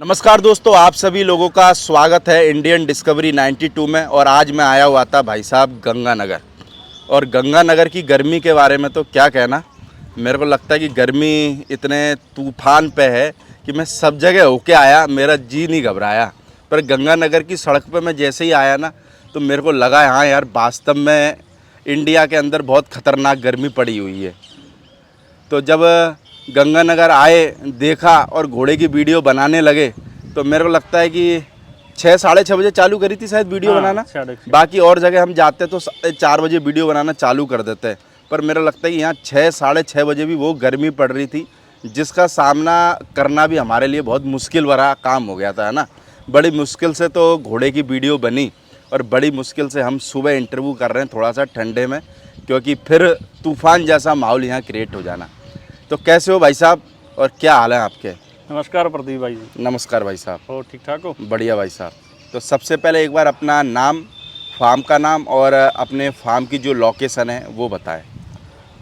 नमस्कार दोस्तों, आप सभी लोगों का स्वागत है इंडियन डिस्कवरी 92 में। और आज मैं आया हुआ था भाई साहब गंगानगर। और गंगानगर की गर्मी के बारे में तो क्या कहना। मेरे को लगता है कि गर्मी इतने तूफान पे है कि मैं सब जगह होके आया, मेरा जी नहीं घबराया। पर गंगानगर की सड़क पे मैं जैसे ही आया ना, तो मेरे को लगा हाँ यार, वास्तव में इंडिया के अंदर बहुत ख़तरनाक गर्मी पड़ी हुई है। तो जब गंगानगर आए, देखा और घोड़े की वीडियो बनाने लगे, तो मेरे को लगता है कि 6-6:30 बजे चालू करी थी शायद वीडियो बनाना। बाकी और जगह हम जाते तो 4 बजे वीडियो बनाना चालू कर देते हैं, पर मेरा लगता है कि यहाँ 6-6:30 बजे भी वो गर्मी पड़ रही थी, जिसका सामना करना भी हमारे लिए बहुत मुश्किल भरा काम हो गया था, है ना। बड़ी मुश्किल से तो घोड़े की वीडियो बनी और बड़ी मुश्किल से हम सुबह इंटरव्यू कर रहे हैं थोड़ा सा ठंडे में, क्योंकि फिर तूफ़ान जैसा माहौल यहाँ क्रिएट हो जाना। तो कैसे हो भाई साहब और क्या हाल है आपके? नमस्कार प्रदीप भाई जी। नमस्कार भाई साहब। और ठीक ठाक हो? बढ़िया भाई साहब। तो सबसे पहले एक बार अपना नाम, फार्म का नाम और अपने फार्म की जो लोकेशन है वो बताएं।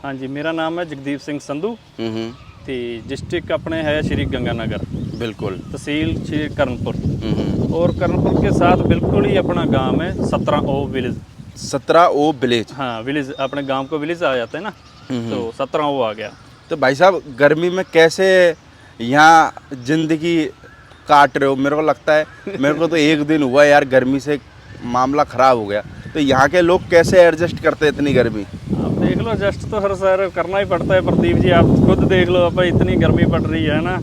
हाँ जी, मेरा नाम है जगदीप सिंह संधू। तो डिस्ट्रिक्ट अपने है श्री गंगानगर, बिल्कुल। तहसील श्री कर्णपुर। और कर्णपुर के साथ बिल्कुल ही अपना गांव है 17 ओ विलेज। 17 ओ विलेज। हाँ, विलेज अपने गांव को विलेज आ जाता है ना, तो 17 ओ आ गया। तो भाई साहब गर्मी में कैसे यहाँ ज़िंदगी काट रहे हो? मेरे को लगता है, मेरे को तो एक दिन हुआ यार गर्मी से मामला ख़राब हो गया। तो यहाँ के लोग कैसे एडजस्ट करते हैं इतनी गर्मी? आप देख लो, एडजस्ट तो हर शहर करना ही पड़ता है प्रदीप जी। आप खुद देख लो, अब इतनी गर्मी पड़ रही है ना।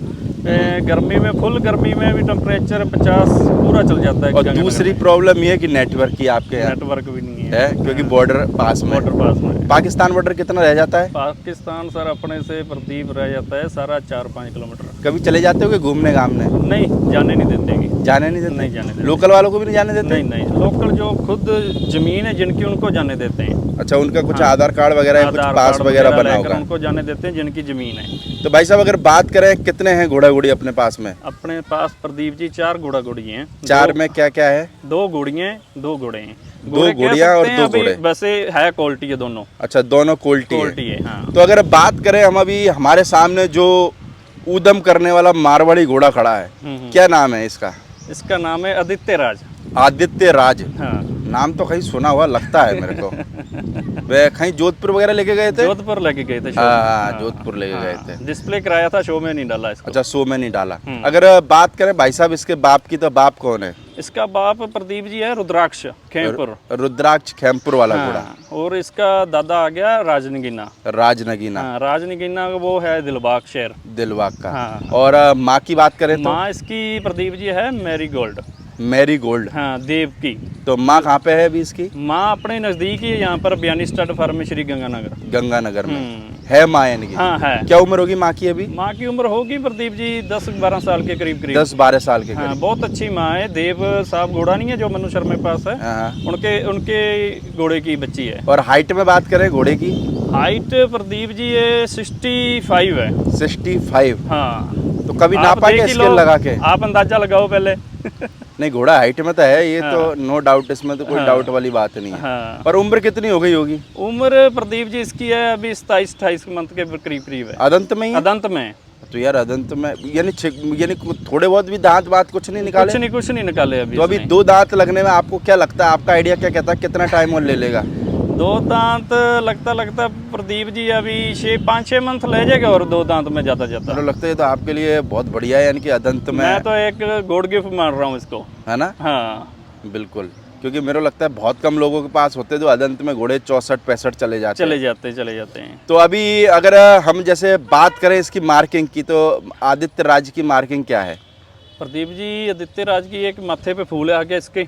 गर्मी में, फुल गर्मी में भी टेम्परेचर 50 पूरा चल जाता है। और दूसरी प्रॉब्लम ये है कि नेटवर्क की आपके यहाँ नेटवर्क भी नहीं है, क्योंकि बॉर्डर पास में। पाकिस्तान बॉर्डर कितना रह जाता है? पाकिस्तान सर अपने से प्रदीप रह जाता है सारा 4-5 किलोमीटर। कभी चले जाते हो कि घूमने घामने? नहीं, जाने नहीं देते। जाने नहीं देते? नहीं जाने देते। लोकल वालों को भी नहीं जाने देते? नहीं नहीं, लोकल जो खुद जमीन है जिनकी, उनको जाने देते हैं। अच्छा, उनका कुछ आधार कार्ड वगैरह, कुछ पास वगैरह बना होगा, उनको जाने देते हैं जिनकी जमीन है। तो भाई साहब अगर बात करें कितने हैं घोड़ा घोड़ी अपने पास में? अपने पास प्रदीप जी 4 घोड़ा घोड़ी हैं। 4 में क्या क्या है? 2 घोड़ियाँ, 2 घोड़े हैं। 2 घोड़ियाँ और 2 घोड़े। वैसे है क्वालिटी है दोनों। अच्छा, दोनों क्वालिटी है। हाँ। तो अगर बात करें हम, अभी हमारे सामने जो ऊधम करने वाला मारवाड़ी घोड़ा खड़ा है, क्या नाम है इसका? इसका नाम है आदित्य राज। आदित्य राज। हाँ। नाम तो कहीं सुना हुआ लगता है मेरे को। वे कहीं जोधपुर वगैरह लेके गए थे? जोधपुर लेके गए थे। हाँ, जोधपुर लेके गए थे। डिस्प्ले कराया था, शो में नहीं डाला इसको। अच्छा, शो में नहीं डाला। अगर बात करें भाई साहब इसके बाप की, तो बाप कौन है? इसका बाप प्रदीप जी है रुद्राक्ष खेमपुर। रुद्राक्ष खेमपुर वाला घोड़ा। हाँ। और इसका दादा आ गया राजनगीना। राजनगीना। हाँ, राजनगीना वो है दिलबाग शहर। दिलबाग का। हाँ। और माँ की बात करें तो? माँ इसकी प्रदीप जी है मैरी गोल्ड। Marie Gold. हाँ, देव की। तो माँ कहाँ पे है अभी इसकी? माँ अपने नजदीक ही है, यहाँ पर बयानी स्टड फार्म श्री गंगानगर। गंगानगर में है माँ इनकी? हाँ है। क्या उम्र होगी माँ की अभी? माँ की उम्र होगी प्रदीप जी 10-12 साल के करीब। 10-12 साल के। हाँ, बहुत अच्छी माँ है। देव साहब घोड़ा नहीं है जो मनु शर्मा के पास है, उनके घोड़े की बच्ची है। और हाइट में बात करें घोड़े की? हाइट प्रदीप जी ये 65 है। 65? हाँ। तो कभी नापा क्या स्केल लगा के? आप अंदाजा लगाओ पहले। नहीं, घोड़ा हाइट में तो है ये। हाँ। तो नो डाउट, इसमें तो कोई डाउट वाली बात नहीं है। हाँ। पर उम्र कितनी हो गई होगी? उम्र प्रदीप जी इसकी है अभी 27-28 मंथ के करीब है। अदंत में ही? अदंत में। तो यार अदंत में यानी थोड़े बहुत भी दांत बात कुछ नहीं निकाले? कुछ नहीं निकाले अभी। तो अभी 2 दांत लगने में आपको क्या लगता है, आपका आइडिया क्या कहता है, कितना टाइम और ले लेगा? 2 दांत लगता प्रदीप जी अभी 5-6 मंथ ले जाएगा, और 2 दांत में जाता तो लगता है तो आपके लिए बहुत बढ़िया है, यानी कि अदंत में। मैं तो एक गॉड गिफ्ट मान रहा हूँ इसको, है ना? हाँ बिल्कुल, क्योंकि मेरे को लगता है बहुत कम लोगों के पास होते जो अदंत में घोड़े 64-65 चले जाते हैं। तो अभी अगर हम जैसे बात करें इसकी मार्किंग की, तो आदित्य राज की मार्किंग क्या है? प्रदीप जी आदित्य राज की एक माथे पे फूल है आगे इसके,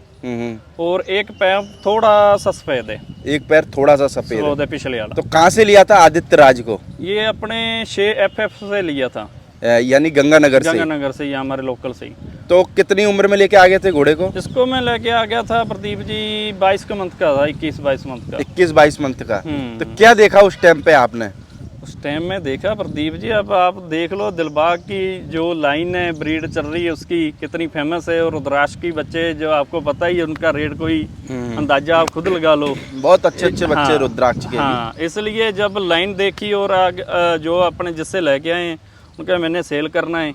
और एक पैर थोड़ा सा सफेद है। एक पैर थोड़ा सा सफेद है पिछले वाला। तो कहाँ से लिया था आदित्य राज को? ये अपने 6FF से लिया था, यानी गंगानगर से, यहाँ हमारे लोकल से ही। तो कितनी उम्र में लेके आ गए थे घोड़े को? इसको मैं लेके आ गया था प्रदीप जी 22 मंथ का था, 21-22 मंथ का। 21-22 मंथ का। तो क्या देखा उस टाइम पे आपने? उस टाइम में देखा प्रदीप जी, अब आप देख लो दिलबाग की जो लाइन है, ब्रीड चल रही है उसकी कितनी फेमस है। और रुद्राक्ष की बच्चे जो आपको पता ही है, उनका रेट कोई अंदाजा आप खुद लगा लो। बहुत अच्छे बच्चे। हाँ, रुद्राक्ष के। हाँ, इसलिए जब लाइन देखी और जो अपने जिससे लेके आए उनका मैंने सेल करना है,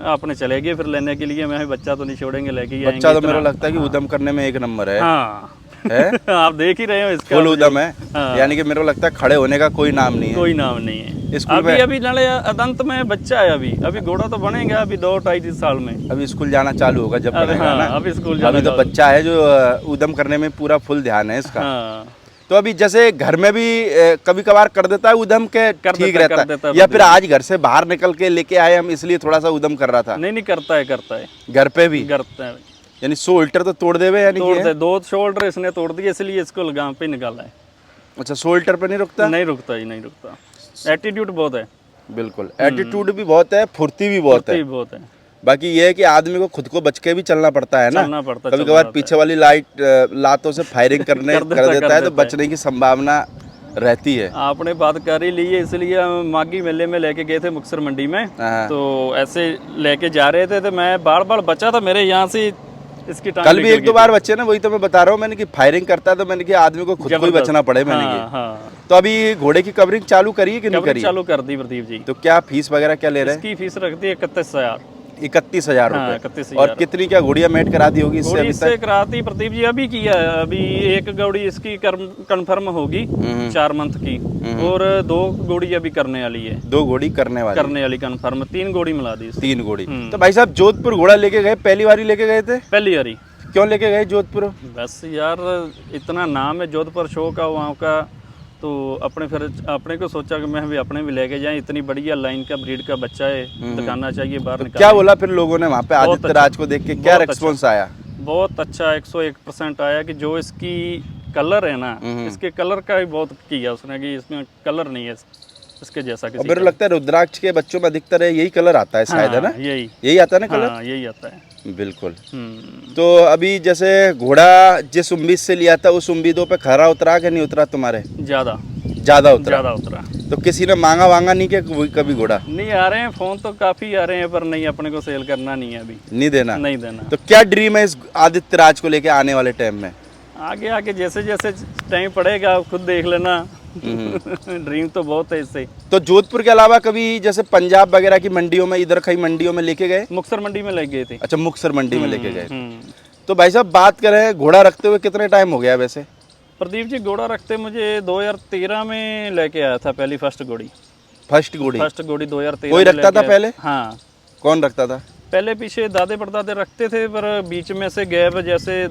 आपने चले गए फिर लेने के लिए। मैं बच्चा तो नहीं छोड़ेंगे, लेके ही बच्चा आएंगे तो मेरा लगता है कि उद्यम करने में एक नंबर है। हाँ है आप देख ही रहे हो इसका फुल उद्यम है। हाँ। यानी कि मेरे को लगता है खड़े होने का कोई नाम नहीं है। कोई नाम नहीं है। स्कूल अभी में अभी नाले अदंत में बच्चा है, अभी घोड़ा तो बनेगा अभी 2-2.5 साल में। अभी स्कूल जाना चालू होगा जब अरे बनेगा हाँ, ना। अभी स्कूल अभी तो जाना बच्चा है जो उद्यम करने में पूरा फुल ध्यान है इसका। हाँ। तो अभी जैसे घर में भी कभी कभार कर देता है उद्यम के ठीक कर रहता देता है, है या फिर आज घर से बाहर निकल के लेके आए हम इसलिए थोड़ा सा उद्यम कर रहा था। नहीं करता है घर पे भी करता है। यानी शोल्डर तो तोड़ देवे यानी तोड़ कि दे, 2 शोल्डर इसने तोड़ दिए, इसलिए इसको लगाम पे निकाला है। अच्छा शोल्डर पे नहीं रुकता। नहीं रुकता ही नहीं रुकता, एटीट्यूड बहुत है। बिल्कुल एटीट्यूड भी बहुत है, फुर्ती भी बहुत है। फुर्ती बहुत है। बाकी ये है कि आदमी को खुद को बच के भी चलना पड़ता है ना। चलना पड़ता, कभी कभार पीछे वाली लातों से फायरिंग कर देता है तो बचने की संभावना रहती है। आपने बात कर ही ली है, इसलिए हम माघी मेले में लेके गए थे मुक्तसर मंडी में। हाँ। तो ऐसे लेके जा रहे थे तो मैं बार बार बचा था, मेरे यहाँ से इसकी टांग कल भी 1-2 बार बच्चे ना, वही तो मैं बता रहा हूँ मैंने कि फायरिंग करता है तो मैंने कि आदमी को खुद को ही बचना पड़े मैंने कि। हाँ। तो अभी घोड़े की कवरिंग चालू करी है कि नहीं करी? चालू कर दी प्रदीप जी। तो क्या फीस वगैरह क्या ले रहे हैं? इसकी फीस रखती है 31,000। 31,000 हाँ, रुपए। 31,000। और कितनी क्या घोड़ियां मेट करा दी होगी इससे घोड़ी अभी इससे तक? कराती प्रदीप जी अभी किया है। अभी एक घोड़ी इसकी कंफर्म होगी 4 मंथ की, और 2 घोड़ी अभी करने वाली है। 2 घोड़ी करने वाली कंफर्म, 3 घोड़ी मिला दी इसने। 3 घोड़ी। तो भाई साहब जोधपुर घोड़ा लेके गए, पहली बारी लेके गए थे? पहली बारी। क्यों लेके गए जोधपुर? बस यार इतना नाम है जोधपुर शो का वहाँ का, तो अपने को सोचा कि मैं भी अपने भी लेके जाएं। इतनी बढ़िया लाइन का ब्रीड का बच्चा है, दिखाना चाहिए बाहर निकाल। क्या बोला फिर लोगों ने वहाँ पे आदित्य राज को देख के, क्या रेस्पॉन्स आया? बहुत अच्छा 101% आया कि जो इसकी कलर है ना, इसके कलर का भी बहुत किया उसने कि इसमें कलर नहीं है इसके जैसा किसी। मेरे लगता है रुद्राक्ष के बच्चों में अधिकतर यही कलर आता है शायद, है ना? यही आता है ना कलर? हाँ, यही आता है। बिल्कुल। तो अभी जैसे घोड़ा जिस उम्मीद से लिया था उस उम्मीदों पे खरा उतरा कि नहीं उतरा तुम्हारे? ज्यादा उतरा। तो किसी ने मांगा वांगा नहीं क्या कभी घोड़ा? नहीं आ रहे हैं फोन तो काफी आ रहे हैं, पर नहीं, अपने को सेल करना नहीं है अभी। नहीं देना। तो क्या ड्रीम है इस आदित्य राज को लेके आने वाले टाइम में? आगे जैसे जैसे टाइम पड़ेगा आप खुद देख लेना। ड्रीम तो बहुत है इससे। तो जोधपुर के अलावा कभी जैसे पंजाब वगैरह की मंडियों में, इधर कई मंडियों में लेके गए? मुक्तसर मंडी में लेके गए थे। अच्छा मुक्तसर मंडी में लेके गए। तो भाई साहब बात करें घोड़ा रखते हुए कितने टाइम हो गया वैसे? प्रदीप जी घोड़ा रखते मुझे 2013 में लेके आया था पहली फर्स्ट घोड़ी 2013। कोई रखता था पहले? हाँ। कौन रखता था? पहले पीछे दादे परदादे रखते थे, पर बीच में से गैप जैसे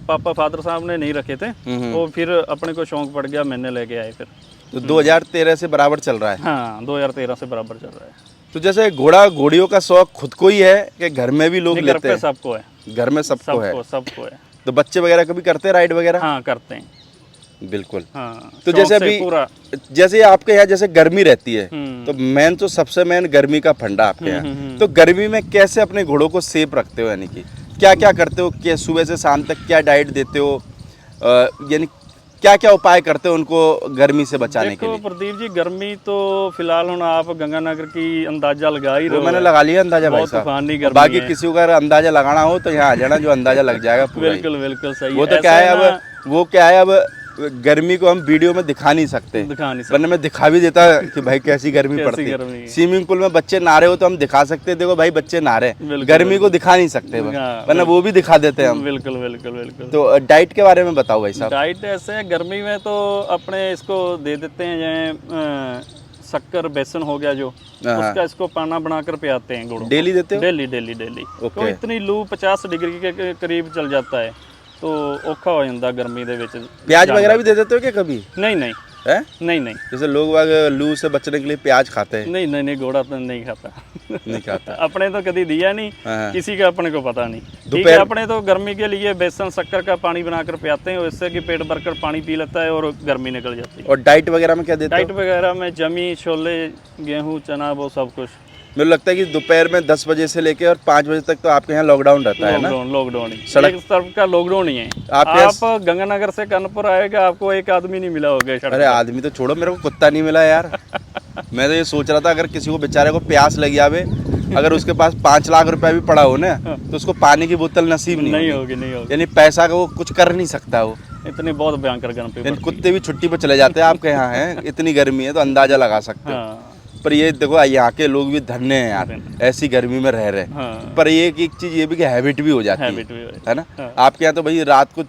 पापा फादर साहब ने नहीं रखे थे, वो फिर अपने को शौक पड़ गया, मैंने लेके आए फिर। तो 2013 से बराबर चल रहा है? हाँ 2013 से बराबर चल रहा है। तो जैसे घोड़ियों का शौक खुद को ही है कि घर में भी लोग लेते हैं? सबको है, घर में सबको है। तो बच्चे वगैरह कभी करते हैं राइड वगैरह? हाँ करते हैं। बिल्कुल। हाँ, तो जैसे अभी जैसे आपके यहाँ जैसे गर्मी रहती है, तो मेन तो सबसे मेन गर्मी का फंडा आपके यहाँ। तो गर्मी में कैसे अपने घोड़ों को सेफ रखते हो? यानी कि क्या क्या करते हो? क्या सुबह से शाम तक क्या डाइट देते हो? यानी क्या क्या उपाय करते हो उनको गर्मी से बचाने के लिए? प्रदीप जी गर्मी तो फिलहाल हम आप गंगानगर की अंदाजा लगा ही रहे हो। मैंने लगा लिया अंदाजा भाई साहब। बाकी किसी को अगर अंदाजा लगाना हो तो यहाँ आ जाना, जो अंदाजा लग जाएगा पूरा। बिल्कुल सही। वो तो क्या है अब गर्मी को हम वीडियो में दिखा नहीं सकते, वरना मैं दिखा भी देता कि भाई कैसी गर्मी पड़ती है। स्विमिंग पूल में बच्चे नहा रहे हो तो हम दिखा सकते, देखो भाई बच्चे नहा रहे। गर्मी को दिखा नहीं सकते, वरना वो भी दिखा देते हम। बिल्कुल। तो डाइट के बारे में बताओ भाई साहब। डाइट ऐसे है, गर्मी में तो अपने इसको दे देते हैं, शक्कर बेसन हो गया जो, उसका इसको पाना बनाकर पियाते हैं घोड़ों। डेली देते हो? डेली। तो इतनी लू 50 डिग्री के करीब चल जाता है, तो औखा हो जाता गर्मी दे विच। प्याज वगैरह भी दे देते हो क्या कभी? नहीं है? नहीं। जैसे लोग लू से बचने के लिए प्याज खाते हैं। नहीं घोड़ा तो नहीं खाता। नहीं खाता। अपने तो कभी दिया नहीं, किसी का अपने को पता नहीं। ठीक है, अपने तो गर्मी के लिए बेसन शक्कर का पानी बनाकर पियाते हैं, इससे कि पेट भरकर पानी पी लेता है और गर्मी निकल जाती है। और डाइट वगैरह में क्या देते हो? डाइट वगैरह में जमी, छोले, गेहूँ, चना, वो सब कुछ। मुझे लगता है कि दोपहर में 10 बजे से लेकर और 5 बजे तक तो आपके यहाँ लॉकडाउन रहता है ना? लॉकडाउन ही, सड़क तरफ का लॉकडाउन ही है। आप गंगानगर से कानपुर आएगा, आपको एक आदमी नहीं मिला होगा। अरे आदमी तो छोड़ो, मेरे को कुत्ता नहीं मिला यार। मैं तो ये सोच रहा था अगर किसी को बेचारे को प्यास लगी आवे, अगर उसके पास 5 लाख रुपया भी पड़ा हो ना, तो उसको पानी की बोतल नसीब नहीं होगी। यानी पैसा का वो कुछ कर नहीं सकता वो। इतनी बहुत भयंकर गर्मी। कुत्ते भी छुट्टी पर चले जाते हैं आपके यहाँ, है इतनी गर्मी है तो अंदाजा लगा सकते हो। पर ये देखो यहाँ के लोग भी धन्य हैं यार, ऐसी गर्मी में रह रहे हैं। हाँ। पर एक चीज़ ये भी कि हैबिट भी हो जाती हैबिट भी हो है ना। हाँ। आपके यहाँ तो भाई रात को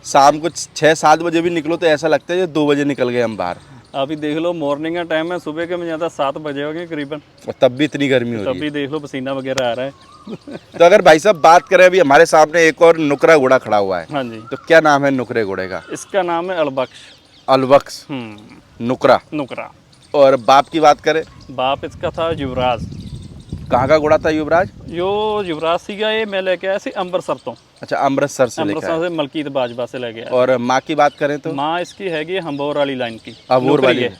शाम को 6-7 बजे भी निकलो तो ऐसा लगता है जो 2 बजे निकल गए हम बाहर, अभी देख लो मॉर्निंग का टाइम है, सुबह के में ज़्यादा 7 बजे हो गए करीबन, और तब भी इतनी गर्मी हो रही तब भी देख लो पसीना वगैरह आ रहा है। है। तो अगर भाई साहब बात करें, अभी हमारे सामने एक और नुकरा घोड़ा खड़ा हुआ है, हाँ जी, तो क्या नाम है नुकरे घोड़े का? इसका नाम है अलबख्श। अलबख्श नुकरा। नुकरा। और बाप की बात करें, बाप इसका था युवराज। कहाँ का घोड़ा था युवराज? जो युवराज सीगा ये मैं लेके आया सी अमृतसर तो, अच्छा, अमृतसर से लेकर अमृतसर से मलकीत बाजवा से लेके आया। और माँ की बात करें तो माँ इसकी हैगी हम्बोर वाली लाइन की, अबोर नुकरी वाली है।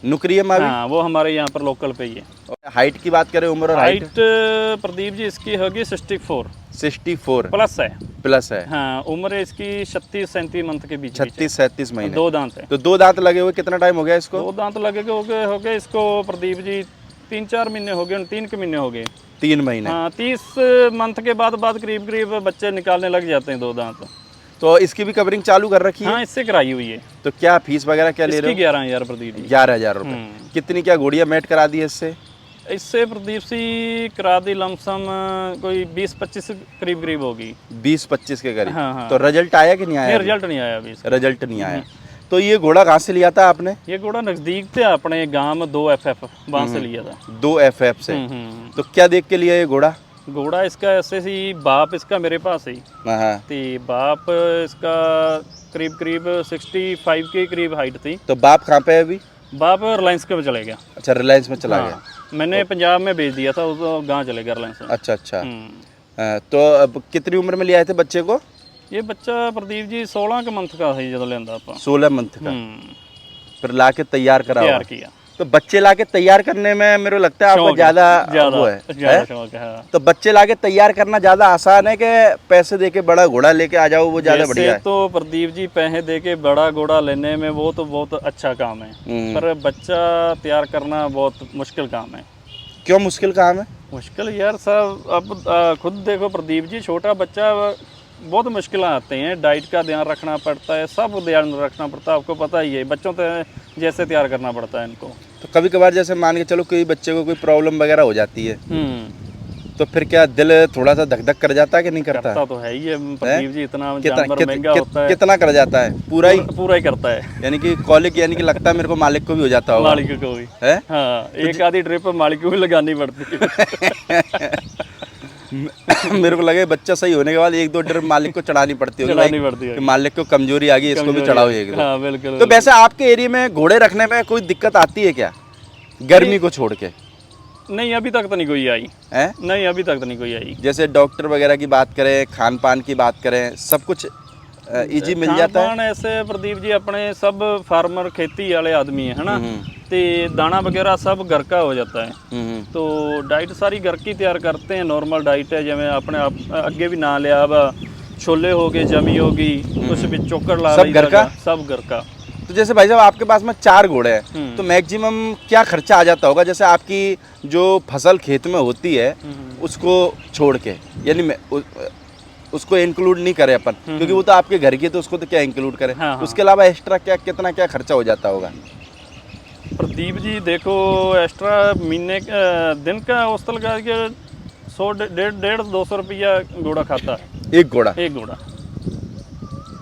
नुकरी है माँ भी? हाँ, वो हमारे यहाँ पर लोकल पे ही है। और हाइट की बात करें, उम्र और हाइट? हाइट प्रदीप जी इसकी होगी 64 प्लस है। प्लस है। हाँ, उम्र इसकी 36-37 मंथ के बीच 36-37 महीने। 2 दांत है। तो 2 दांत लगे हुए कितना टाइम हो गया इसको? 2 दांत लगे हो गए इसको प्रदीप जी 3-4 महीने हो गए, 3 के महीने हो गए। 3 महीने। हाँ, 30 मंथ के बाद करीब बच्चे निकालने लग जाते हैं 2 दांत। तो इसकी भी कवरिंग चालू कर रखी है? हाँ, इससे कराई हुई है। तो क्या फीस वगैरह क्या ले रहे इसकी हो? 11,000 प्रदीप जी। 11,000 रुपये। कितनी क्या घोड़ियाँ मैट करा दी है इससे? इससे प्रदीप सी करा दी लमसम कोई 20-25 करीब होगी। 20-25 के करीब। हाँ, हाँ। तो रिजल्ट आया कि नहीं आया? रिजल्ट नहीं आया अभी इसका। रिजल्ट नहीं आया। तो ये घोड़ा कहाँ से लिया था आपने? ये घोड़ा नजदीक थे अपने गांव में 2 FF वहाँ से लिया था। 2 FF से। हम्म। तो क्या देख के लिया ये घोड़ा? घोड़ा इसका ऐसे ही बाप इसका मेरे पास ही, हाँ। तो बाप इसका करीब 65 के करीब हाइट थी। तो बाप कहाँ पे है अभी? बाप रिलायंस के चले गया। अच्छा, रिलायंस में चला हाँ, गया। मैंने पंजाब में भेज दिया था, उसको गाँव चले गया रिलायंस में। अच्छा। तो अब कितनी उम्र में ले आए थे बच्चे को? ये बच्चा प्रदीप जी 16 के मंथ का है जब लेंदा आप। 16 मंथ का। फिर ला के तैयार करा तैयार हुआ। किया। तो बच्चे लाके तैयार करने में मेरे को लगता है आपका ज्यादा वो है। ज्यादा शौक है। हाँ। तो बच्चे लाके तैयार करना ज्यादा आसान है कि पैसे देके बड़ा घोड़ा लेके आ जाओ वो ज्यादा बढ़िया है? तो प्रदीप जी पैसे देके बड़ा घोड़ा लेने में वो तो बहुत अच्छा काम है, पर बच्चा तैयार करना बहुत मुश्किल काम है। क्यों मुश्किल काम है? मुश्किल यार साहब, अब खुद देखो प्रदीप जी, छोटा बच्चा बहुत मुश्किल आते हैं, डाइट का ध्यान रखना पड़ता है, सब ध्यान रखना पड़ता है, आपको पता ही है, बच्चों तो जैसे तैयार करना पड़ता है इनको। तो कभी कभार जैसे मान के चलो कोई बच्चे को कोई प्रॉब्लम वगैरह हो जाती है, तो फिर क्या दिल थोड़ा सा धक धक कर जाता है कि नहीं करता? करता तो है ही है प्रदीप जी, इतना जानवर महंगा होता है। कितना कर जाता है? पूरा ही करता है। यानी कि कॉलिक, यानी कि लगता है मेरे को मालिक को भी हो जाता होगा। मालिक को भी है? हाँ, एक आधी ट्रिप मालिक को भी लगानी पड़ती है। मेरे को लगे बच्चा सही होने के बाद 1-2 ट्रिप मालिक को चढ़ानी पड़ती होगी। चढ़ानी पड़ती है कि मालिक को कमजोरी आ गई, इसको भी चढ़ाओ एक दो। हाँ, बिल्कुल। तो वैसे आपके एरिया में घोड़े रखने में कोई दिक्कत आती है क्या, गर्मी को छोड़ के? नहीं, अभी तक तो नहीं कोई आई है? नहीं, अभी तक तो नहीं कोई आई। जैसे डॉक्टर वगैरह की बात करें, खान पान की बात करें, सब कुछ इजी मिल जाता है? खान ऐसे प्रदीप जी अपने सब फार्मर खेती वाले आदमी है ना, तो दाना वगैरह सब घर का हो जाता है। तो डाइट सारी घर की तैयार करते हैं, नॉर्मल डाइट है, जिमें अपने आप अगे भी ना लिया, अब छोले हो गए, जमी होगी, कुछ भी चोकर ला, सब घर का? सब घर का। तो जैसे भाई साहब आपके पास में 4 घोड़े हैं, तो मैक्सिमम क्या खर्चा आ जाता होगा? जैसे आपकी जो फसल खेत में होती है उसको छोड़ के, यानी उसको इंक्लूड नहीं करें अपन, क्योंकि वो तो आपके घर की है, तो उसको तो क्या इंक्लूड करें? हाँ। उसके अलावा एक्स्ट्रा कितना खर्चा हो जाता होगा? प्रदीप जी देखो, एक्स्ट्रा महीने दिन का औसतन का 100-150-200 रुपया घोड़ा खाता है। एक घोड़ा? एक घोड़ा।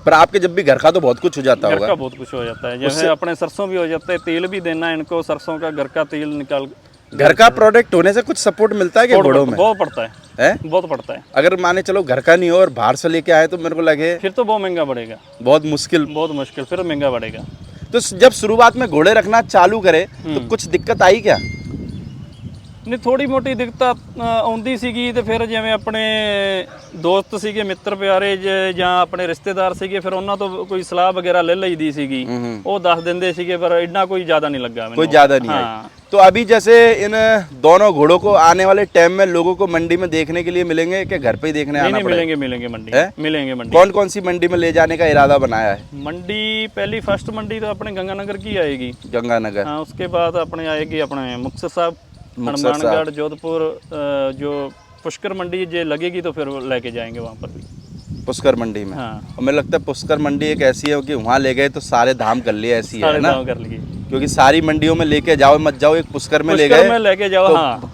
पर आपके जब भी घर का तो बहुत कुछ हो जाता घर होगा? का बहुत कुछ हो जाता है, जैसे अपने सरसों भी हो जाता है, तेल भी देना है इनको, सरसों का घर का तेल निकाल। घर का प्रोडक्ट होने से कुछ सपोर्ट मिलता है क्या घोड़ों में? बहुत पड़ता है, बहुत पड़ता है। अगर माने चलो घर का नहीं हो और बाहर से लेके आए, तो मेरे को लगे फिर तो बहुत महंगा पड़ेगा, बहुत मुश्किल, फिर महंगा पड़ेगा। तो जब शुरुआत में घोड़े रखना चालू करे तो कुछ दिक्कत आई क्या? नहीं, थोड़ी मोटी दिक्कत आउंदी सीगी, ਤੇ ਫਿਰ ਜਿਵੇਂ ਆਪਣੇ ਦੋਸਤ ਸੀਗੇ, ਮਿੱਤਰ ਪਿਆਰੇ ਜਾਂ ਆਪਣੇ ਰਿਸ਼ਤੇਦਾਰ ਸੀਗੇ, ਫਿਰ ਉਹਨਾਂ ਤੋਂ ਕੋਈ ਸਲਾਹ ਵਗੈरह ले ਲਈਦੀ ਸੀਗੀ, ਉਹ ਦੱਸ ਦਿੰਦੇ ਸੀਗੇ, ਪਰ ਇੰਨਾ ਕੋਈ ਜ਼ਿਆਦਾ ਨਹੀਂ ਲੱਗਾ ਮੈਨੂੰ। कोई ज्यादा नहीं आई। तो अभी जैसे इन दोनों घोड़ों को आने वाले टाइम में लोगों को मंडी में देखने के लिए मिलेंगे कि घर पे ही देखने आना पड़ेगा? मिलेंगे मंडी, मिलेंगे मंडी। कौन कौन सी मंडी में ले जाने का इरादा बनाया है? मंडी पहली फर्स्ट मंडी तो अपने गंगानगर की आएगी। गंगानगर। हाँ, उसके बाद अपने आएगी अपने मुक्तसर साहब, हनुमानगढ़, जोधपुर, जो पुष्कर मंडी जो लगेगी तो फिर लेके जाएंगे वहाँ पर भी, पुष्कर मंडी में। हाँ। और मुझे लगता है पुष्कर मंडी एक ऐसी है कि वहाँ ले गए तो सारे धाम कर लिए, ऐसी है ना? कर लिए। क्योंकि सारी मंडियों में लेके जाओ मत जाओ, एक पुष्कर में ले पुष्कर गए में लेके जाओ। तो हाँ,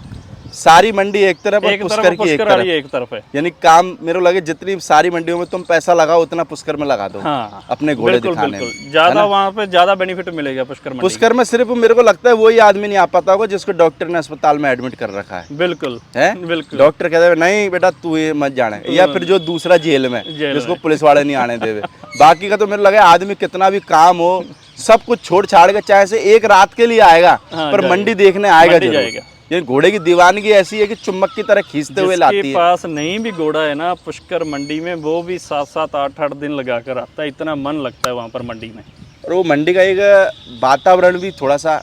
सारी मंडी एक तरफ और एक पुष्कर तरफ की एक पुष्कर तरफ, वाली एक तरफ है। यानी काम मेरे को लगे जितनी सारी मंडियों में तुम पैसा लगाओ उतना पुष्कर में लगा दो। हाँ, अपने घोड़े बिल्कुल दिखाने बिल्कुल, में। ज्यादा वहाँ पे ज्यादा बेनिफिट मिलेगा पुष्कर मंडी पुष्कर में सिर्फ मेरे को लगता है वही आदमी नहीं आ पाता होगा जिसको डॉक्टर ने अस्पताल में एडमिट कर रखा है। में। बिल्कुल है बिल्कुल। डॉक्टर कहते हैं नहीं बेटा तू ये मत जाने, या फिर जो दूसरा जेल में जिसको पुलिस वाले नहीं आने देवे। बाकी का तो मेरे लगा आदमी कितना भी काम हो सब कुछ छोड़ छाड़ के चाहे से एक रात के लिए आएगा, हाँ, पर जाएगा। मंडी देखने आएगा मंडी जरूर। जाएगा। ये घोड़े की दीवानगी ऐसी है कि चुम्बक की तरह खींचते हुए लाती जिसके है। पास नहीं भी घोड़ा है ना पुष्कर मंडी में, वो भी 7-7 8-8 दिन लगा कर आता है, इतना मन लगता है वहाँ पर मंडी में। और वो मंडी का एक वातावरण भी थोड़ा सा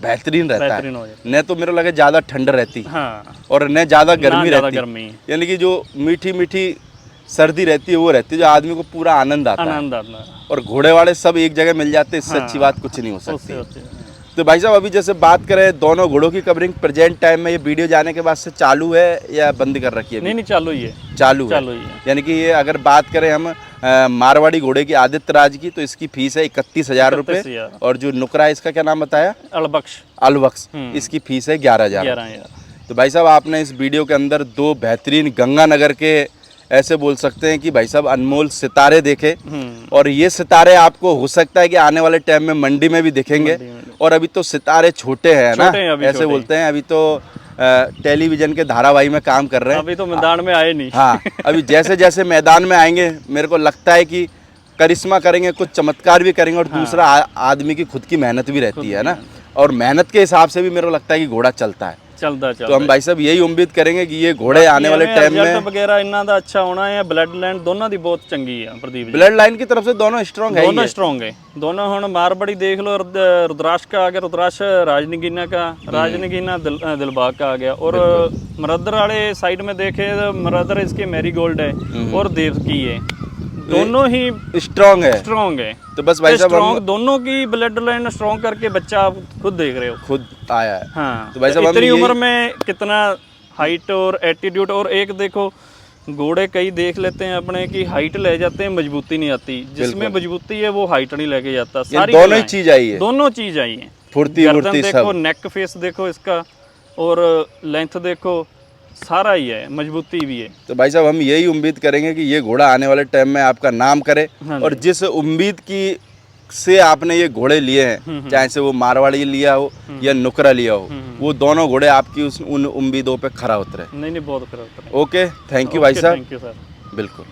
बेहतरीन रहता बेहतरीन है, हो जाता न तो मेरे को लगे ज़्यादा ठंड रहती हाँ, और न ज़्यादा गर्मी ज्यादा रहती, गर्मी है। यानी कि जो मीठी मीठी सर्दी रहती है वो रहती है जो आदमी को पूरा आनंद आता है। आनंद आता है। और घोड़े वाले सब एक जगह मिल जाते हैं, इससे अच्छी बात कुछ नहीं हो उससे सकती। होती है। तो भाई साहब अभी जैसे बात करें दोनों घोड़ों की कवरिंग प्रेजेंट टाइम में ये वीडियो जाने के बाद से चालू है या बंद कर रखी है? नहीं चालू ही है, चालू चालू है। ही है। यानी कि ये अगर बात करें हम मारवाड़ी घोड़े की आदित्य राज की तो इसकी फीस है 31,000 रुपये, 31,000। और जो नुकरा है इसका क्या नाम बताया? अलबख्श अलवक्स, इसकी फीस है 11,000। 11,000। तो भाई साहब आपने इस वीडियो के अंदर दो बेहतरीन गंगानगर के ऐसे बोल सकते हैं कि भाई साहब अनमोल सितारे देखे, और ये सितारे आपको हो सकता है कि आने वाले टाइम में मंडी में भी दिखेंगे। और अभी तो सितारे छोटे हैं ना, छोटे हैं अभी, ऐसे छोटे बोलते हैं, अभी तो टेलीविजन के धारावाहिक में काम कर रहे हैं। अभी तो मैदान में आए नहीं। हाँ, अभी जैसे जैसे मैदान में आएंगे मेरे को लगता है कि करिश्मा करेंगे, कुछ चमत्कार भी करेंगे, और दूसरा आदमी की खुद की मेहनत भी रहती है ना, और मेहनत के हिसाब से भी मेरे को लगता है कि घोड़ा चलता है। चलता तो हम भाई साहब यही उम्मीद करेंगे कि ये घोड़े आने वाले टाइम में वगैरह इन्ना दा अच्छा होना है। ब्लड लाइन दोनों दी बहुत चंगी है प्रदीप जी। ब्लड लाइन की तरफ से दोनों स्ट्रॉन्ग है ही दोनों है। स्ट्रॉन्ग है दोनों। हुण मारवाड़ी देख लो, रुद्राक्ष का आ गया, रुद्राक्ष राजनगीना का, राजनगीना दिलबाग का आ गया, और मरदर वाले साइड में देखे तो मरदर इसके मैरीगोल्ड है और देव की है, दोनों ही स्ट्रॉन्ग है। स्ट्रॉन्ग है। तो बस भाई साहब स्ट्रॉन्ग दोनों की ब्लड लाइन स्ट्रॉन्ग करके बच्चा आप खुद देख रहे हो, खुद आया है। हाँ। तो भाई साहब इतनी उम्र में कितना हाइट और एटीट्यूड, और एक देखो घोड़े कई देख लेते हैं अपने की हाइट ले जाते हैं, मजबूती नहीं आती, जिसमें मजबूती है वो हाइट नहीं लेके जाता। सारी दोनों ही चीज आई है, दोनों चीज आई है। फुर्ती गर्दन फुर्ती देखो, सब। नेक फेस देखो इसका, और लेंथ देखो, सारा ही है, मजबूती भी है। तो भाई साहब हम यही उम्मीद करेंगे कि ये घोड़ा आने वाले टाइम में आपका नाम करे, हाँ और जिस उम्मीद की से आपने ये घोड़े लिए हैं, चाहे से वो मारवाड़ी लिया हो या नुकरा लिया हो, वो दोनों घोड़े आपकी उन उम्मीदों पे खरा उतरे। नहीं बहुत खरा। ओके, थैंक यू भाई साहब। Thank you sir. बिल्कुल।